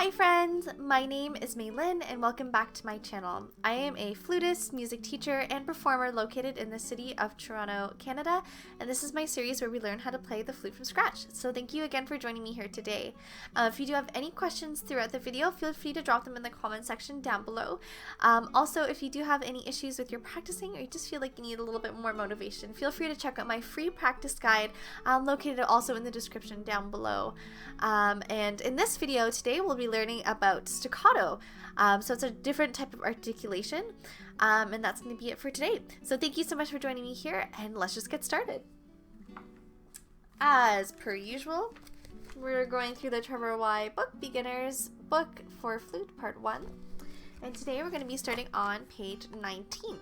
Hi friends, my name is Maylin and welcome back to my channel. I am a flutist, music teacher, and performer located in the city of Toronto, Canada, and this is my series where we learn how to play the flute from scratch. So thank you again for joining me here today. If you do have any questions throughout the video, feel free to drop them in the comment section down below. Also, if you do have any issues with your practicing or you just feel like you need a little bit more motivation, feel free to check out my free practice guide located also in the description down below. And in this video today, we'll be learning about staccato. So it's a different type of articulation, and that's going to be it for today. So thank you so much for joining me here, and let's just get started. As per usual, we're going through the Trevor Y book, Beginner's Book for Flute, Part 1. And today we're going to be starting on page 19.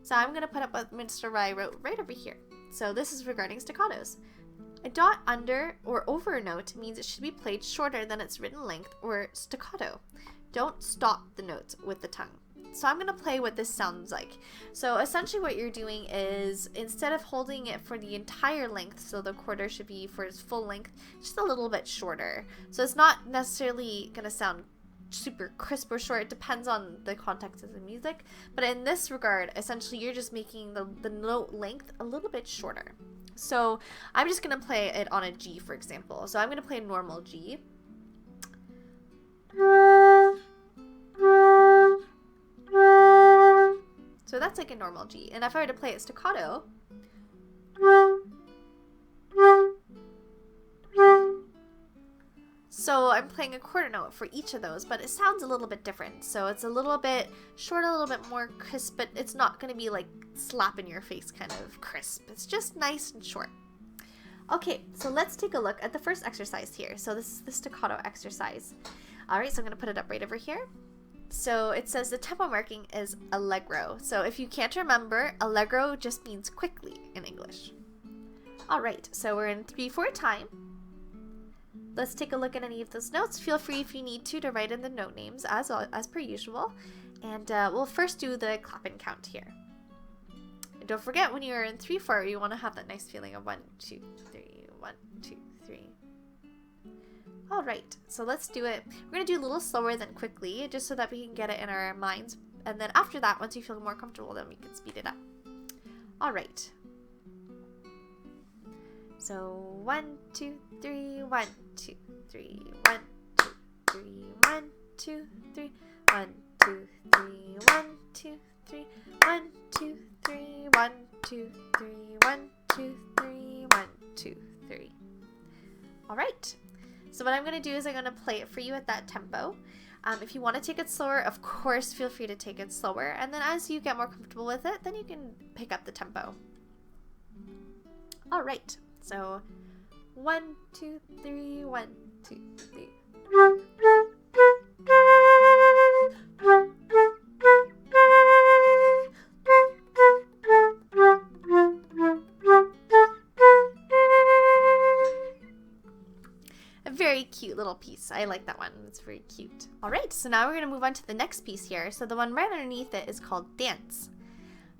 So I'm going to put up what Mr. Y wrote right over here. So this is regarding staccatos. A dot under or over a note means it should be played shorter than its written length, or staccato. Don't stop the notes with the tongue. So I'm going to play what this sounds like. So essentially what you're doing is, instead of holding it for the entire length, so the quarter should be for its full length, just a little bit shorter. So it's not necessarily going to sound super crisp or short. It depends on the context of the music. But in this regard, essentially you're just making the note length a little bit shorter. So I'm just going to play it on a G, for example. So I'm going to play a normal G. So that's like a normal G. And if I were to play it staccato, so I'm playing a quarter note for each of those, but it sounds a little bit different. So it's a little bit short, a little bit more crisp, but it's not going to be like slap in your face kind of crisp. It's just nice and short. Okay, so let's take a look at the first exercise here. So this is the staccato exercise. All right, so I'm going to put it up right over here. So it says the tempo marking is allegro. So if you can't remember, allegro just means quickly in English. All right, so we're in 3/4 time. Let's take a look at any of those notes. Feel free, if you need to write in the note names as per usual. And we'll first do the clap and count here. And don't forget, when you're in 3/4, you want to have that nice feeling of 1, 2, 3, 1, 2, 3. All right, so let's do it. We're going to do a little slower than quickly, just so that we can get it in our minds. And then after that, once you feel more comfortable, then we can speed it up. All right. So 1, 2, 3, 1, 2, 3, 1, 2, 3, 1, 2, 3, 1, 2, 3, 1, 2, 3, 1, 2, 3, 1, 2, 3, 1, 2, 3, 1, 2, 3. All right. So what I'm going to do is I'm going to play it for you at that tempo. If you want to take it slower, of course, feel free to take it slower. And then as you get more comfortable with it, then you can pick up the tempo. All right. So 1, 2, 3, 1, 2, 3. A very cute little piece. I like that one. It's very cute. All right, so now we're going to move on to the next piece here. So the one right underneath it is called dance.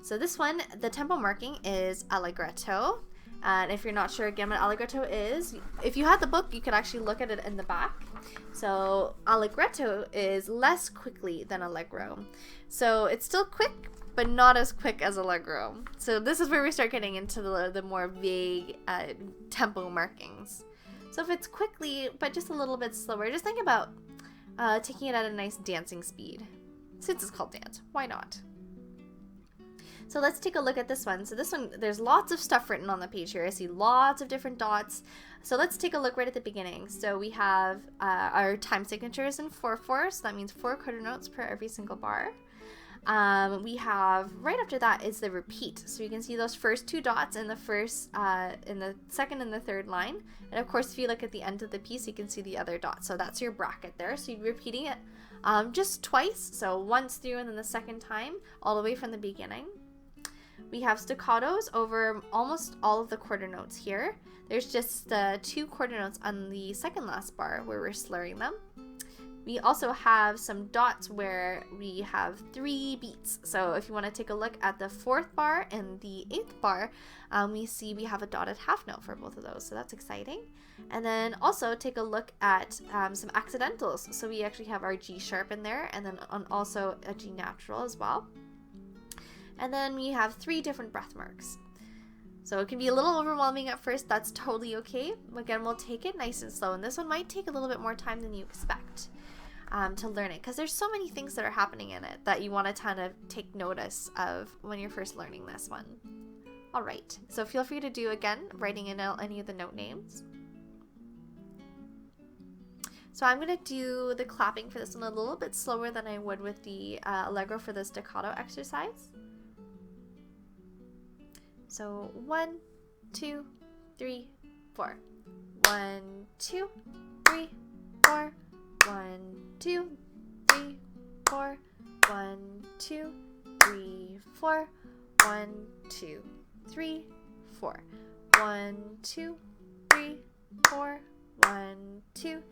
So this one, the tempo marking is allegretto. And if you're not sure again what allegretto is, if you had the book, you could actually look at it in the back. So allegretto is less quickly than allegro. So it's still quick, but not as quick as allegro. So this is where we start getting into the more vague tempo markings. So if it's quickly, but just a little bit slower, just think about taking it at a nice dancing speed. Since it's called dance, why not? So let's take a look at this one. So this one, there's lots of stuff written on the page here. I see lots of different dots. So let's take a look right at the beginning. So we have our time signatures in 4/4. So that means 4 quarter notes per every single bar. We have, right after that is the repeat. So you can see those first 2 dots in the first, in the second and the third line. And of course, if you look at the end of the piece, you can see the other dots. So that's your bracket there. So you're repeating it just twice. So once through and then the second time, all the way from the beginning. We have staccatos over almost all of the quarter notes here. There's just 2 quarter notes on the second last bar where we're slurring them. We also have some dots where we have 3 beats. So if you want to take a look at the 4th bar and the 8th bar, we see we have a dotted half note for both of those. So that's exciting. And then also take a look at some accidentals. So we actually have our G sharp in there, and then also a G natural as well. And then we have 3 different breath marks. So it can be a little overwhelming at first. That's totally okay. Again, we'll take it nice and slow. And this one might take a little bit more time than you expect to learn it, because there's so many things that are happening in it that you want to kind of take notice of when you're first learning this one. All right, so feel free to do, again, writing in any of the note names. So I'm going to do the clapping for this one a little bit slower than I would with the allegro for the staccato exercise. So 1, 2, 3, 4. 1, 2, 3, 4. 1, 2, 3, 4. 1, 2, 3, 4. 1, 2, 3, 4. 1, 2, 3, 4. 1, 2,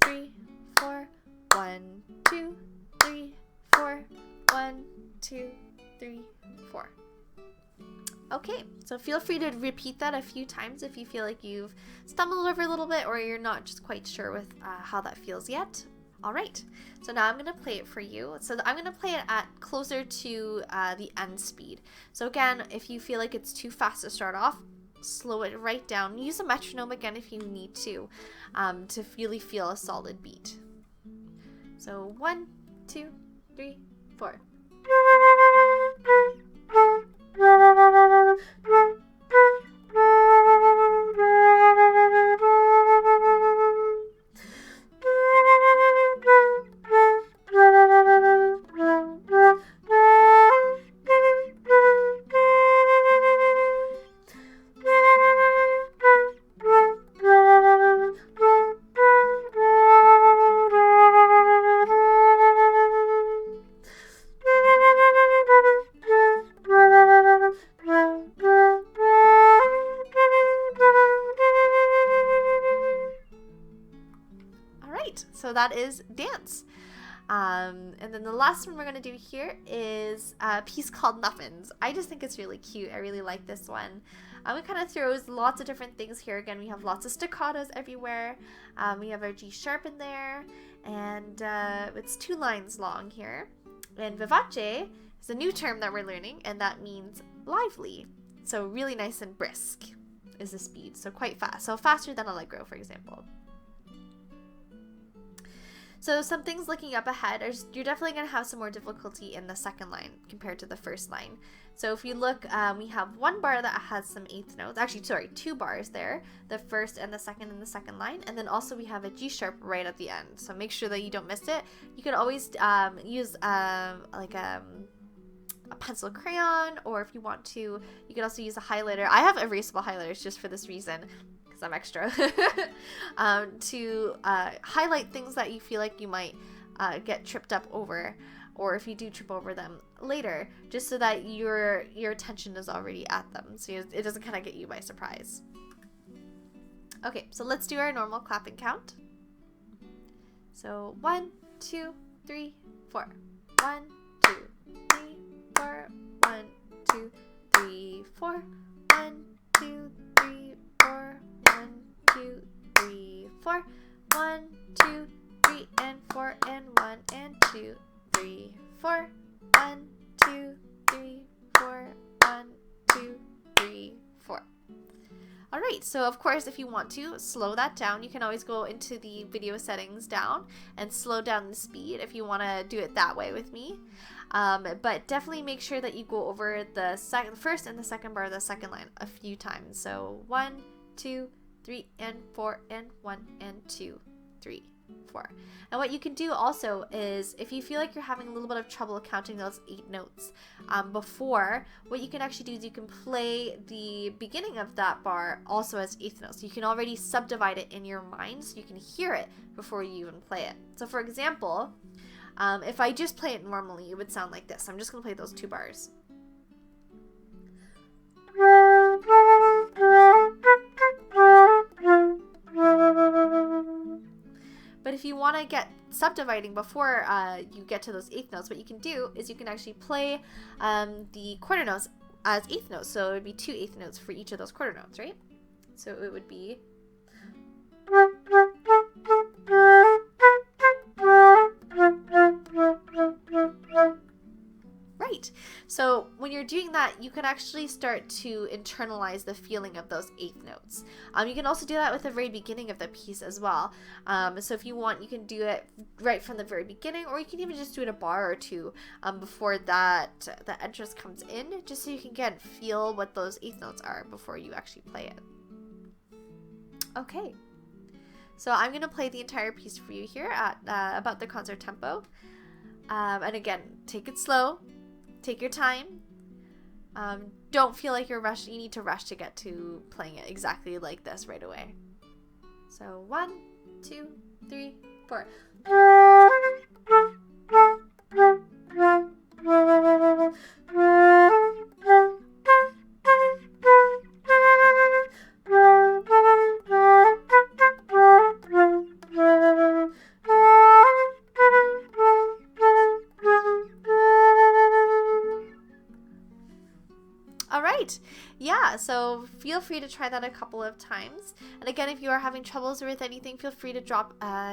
3, 4. 1, 2, 3, 4. 1, 2, 3, 4. Okay, so feel free to repeat that a few times if you feel like you've stumbled over a little bit or you're not just quite sure with how that feels yet. All right, so now I'm going to play it for you. So I'm going to play it at closer to the end speed. So again, if you feel like it's too fast to start off, slow it right down. Use a metronome again if you need to really feel a solid beat. So 1, 2, 3, 4. So that is dance. And then the last one we're going to do here is a piece called Muffins. I just think it's really cute. I really like this one. It kind of throws lots of different things here. Again, we have lots of staccatos everywhere. We have our G sharp in there, and it's 2 lines long here. And vivace is a new term that we're learning, and that means lively. So really nice and brisk is the speed, so quite fast. So faster than allegro, for example. So some things looking up ahead are you're definitely going to have some more difficulty in the 2nd line compared to the 1st line. So if you look, we have 1 bar that has some 8th notes. Actually, sorry, 2 bars there. The 1st and the 2nd in the 2nd line. And then also we have a G sharp right at the end. So make sure that you don't miss it. You can always use like a pencil crayon, or if you want to, you can also use a highlighter. I have erasable highlighters just for this reason, because I'm extra, to highlight things that you feel like you might get tripped up over, or if you do trip over them later, just so that your attention is already at them, so it doesn't kind of get you by surprise. Okay, so let's do our normal clapping count. So 1, 2, 3, 4. 1, 2, 3, 4. 1, 2, 3, 4. 1, 2, 3, 4. 1, 2, 3, 4. 1, 2, 3, and 4, and 1, and 2, 3, 4. 1, 2, 3, 4. 1, 2, 3, 4. All right, so of course, if you want to slow that down, you can always go into the video settings down and slow down the speed if you want to do it that way with me. But definitely make sure that you go over the 1st and the 2nd bar of the 2nd line a few times. So 1, 2, 3, and 4, and 1, and 2, 3, 4. And what you can do also is, if you feel like you're having a little bit of trouble counting those 8 notes before, what you can actually do is you can play the beginning of that bar also as 8th notes. So you can already subdivide it in your mind so you can hear it before you even play it. So for example, if I just play it normally, it would sound like this. I'm just going to play those 2 bars. But if you want to get subdividing before you get to those eighth notes, what you can do is you can actually play the quarter notes as eighth notes. So it would be 2 eighth notes for each of those quarter notes, right? So it would be... Right. So when you're doing that, you can actually start to internalize the feeling of those eighth notes. You can also do that with the very beginning of the piece as well. So if you want, you can do it right from the very beginning, or you can even just do it a bar or two before that the entrance comes in, just so you can again feel what those eighth notes are before you actually play it. Okay. So I'm going to play the entire piece for you here at about the concert tempo. And again, take it slow. Take your time. Don't feel like you're rushing. You need to rush to get to playing it exactly like this right away. So 1, 2, 3, 4. Alright, yeah, so feel free to try that a couple of times. And again, if you are having troubles with anything, feel free to drop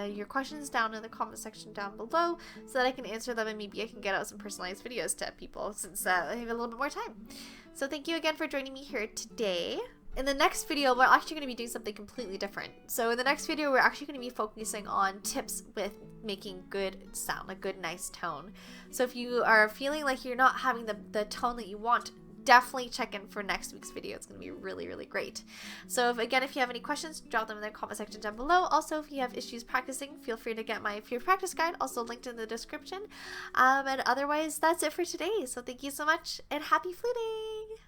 your questions down in the comment section down below so that I can answer them, and maybe I can get out some personalized videos to people since I have a little bit more time. So thank you again for joining me here today. In the next video, we're actually going to be doing something completely different. So in the next video, we're actually going to be focusing on tips with making good sound, a good, nice tone. So if you are feeling like you're not having the tone that you want, definitely check in for next week's video. It's going to be really, really great. So if you have any questions, drop them in the comment section down below. Also, if you have issues practicing, feel free to get my free practice guide, also linked in the description. And otherwise, that's it for today. So thank you so much, and happy fluting!